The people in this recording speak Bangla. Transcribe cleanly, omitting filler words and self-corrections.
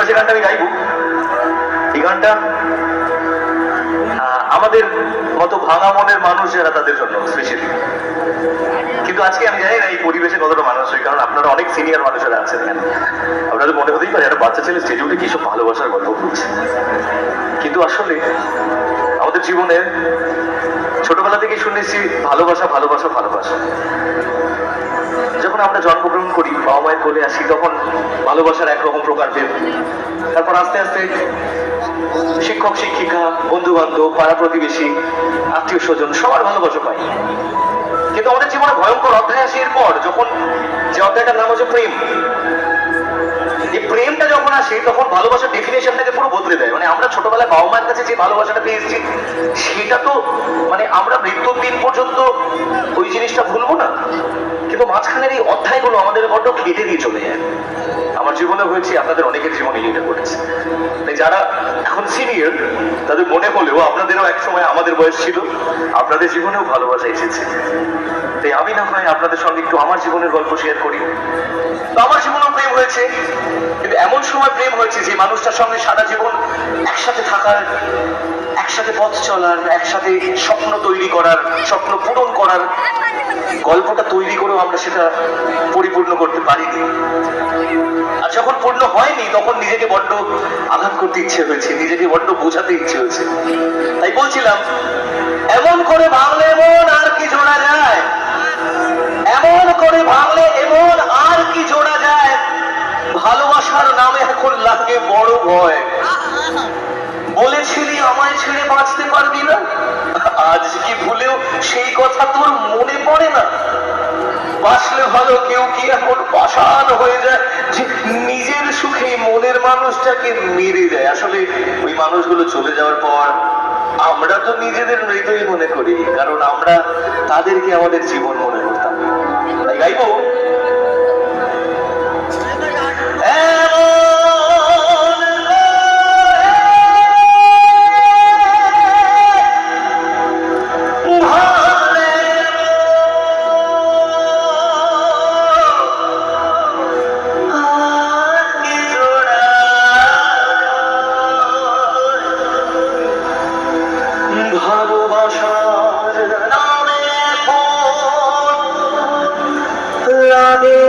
যে গানটা আমি গাইবো, এই গানটা আমাদের মতো ভাঙা মনের মানুষ যারা তাদের জন্য স্পেশালি। কিন্তু আজকে আমি জানি না এই পরিবেশে কতটা মানুষ হয়, কারণ আপনারা অনেক সিনিয়র মানুষেরা আছেন এখানে। আপনাদের মনে হতেই পারে একটা বাচ্চা ছেলে স্টেজে উঠে কি সব ভালোবাসার গল্প বলছে, কিন্তু আসলে আমাদের জীবনে ছোটবেলা থেকে শুনেছি ভালোবাসা ভালোবাসা ভালোবাসা। যখন আমরা জন্মগ্রহণ করি, বাবা মায়ের কোলে আসি, তখন ভালোবাসার একরকম প্রকারভেদ। তারপর আস্তে আস্তে শিক্ষক শিক্ষিকা, বন্ধু বান্ধব, পাড়া প্রতিবেশী, আত্মীয় স্বজন সবার ভালোবাসা পাই। কিন্তু আমাদের জীবনে ভয়ঙ্কর অধ্যায় আসে এরপর, যখন যে অধ্যায়টার নাম হচ্ছে প্রেম। এই প্রেমটা যখন আসে তখন ভালোবাসার ডেফিনেশনটাকে পুরো বদলে দেয়। মানে আমরা ছোটবেলায় বাবা মায়ের কাছে যে ভালোবাসাটা পেয়েছি, সেটা তো মানে আমরা মৃত্যুর দিন পর্যন্ত ওই জিনিসটা ভুলবো না। কিন্তু মাঝখানের এই অধ্যায়গুলো আমাদের বড্ড কেটে দিয়ে চলে যায়। আমার জীবনে হয়েছে, আপনাদের অনেকের জীবনে এটা ঘটেছে। তাই যারা এখন সিনিয়র, তাদের মনে হলেও আপনাদেরও এক সময় আমাদের বয়স ছিল, আপনাদের জীবনেও ভালোবাসা এসেছে। তাই আমি না হয় আপনাদের সঙ্গে একটু আমার জীবনের গল্প শেয়ার করি। তো আমার জীবনেও প্রেম হয়েছে, কিন্তু এমন সময় প্রেম হয়েছে যে মানুষটার সঙ্গে সারা জীবন একসাথে থাকার, একসাথে পথ চলার, একসাথে স্বপ্ন তৈরি করার, স্বপ্ন পূরণ করার গল্পটা তৈরি করেও আমরা সেটা পরিপূর্ণ করতে পারিনি। আর যখন পূর্ণ হয়নি তখন নিজেকে বড্ড আঘাত করতে ইচ্ছে হয়েছে, নিজেকে বড্ড বোঝাতে ইচ্ছে হয়েছে। তাই বলছিলাম, এমন করে ভাঙলে এমন আর কি জোড়া যায়, এমন করে ভাঙলে এমন আর কি জোড়া যায়, ভালোবাসার নামে এখন লাগে বড় ভয়। বলেছিলি আমায় ছেড়ে বাঁচতে পারবি না, আজ কি ভুলেও সেই কথা তোর মনে পড়ে না? বাঁচলে ভালো, কেউ কি এখন পাষাণ হয়ে যায় যে নিজের সুখে মনের মানুষটাকে মেরে দেয়। আসলে ওই মানুষগুলো চলে যাওয়ার পর আমরা তো নিজেদের মৃতই মনে করি, কারণ আমরা তাদেরকে আমাদের জীবন মনে করতাম। তাই গাইবো, ভালোবাসার নামে লাগে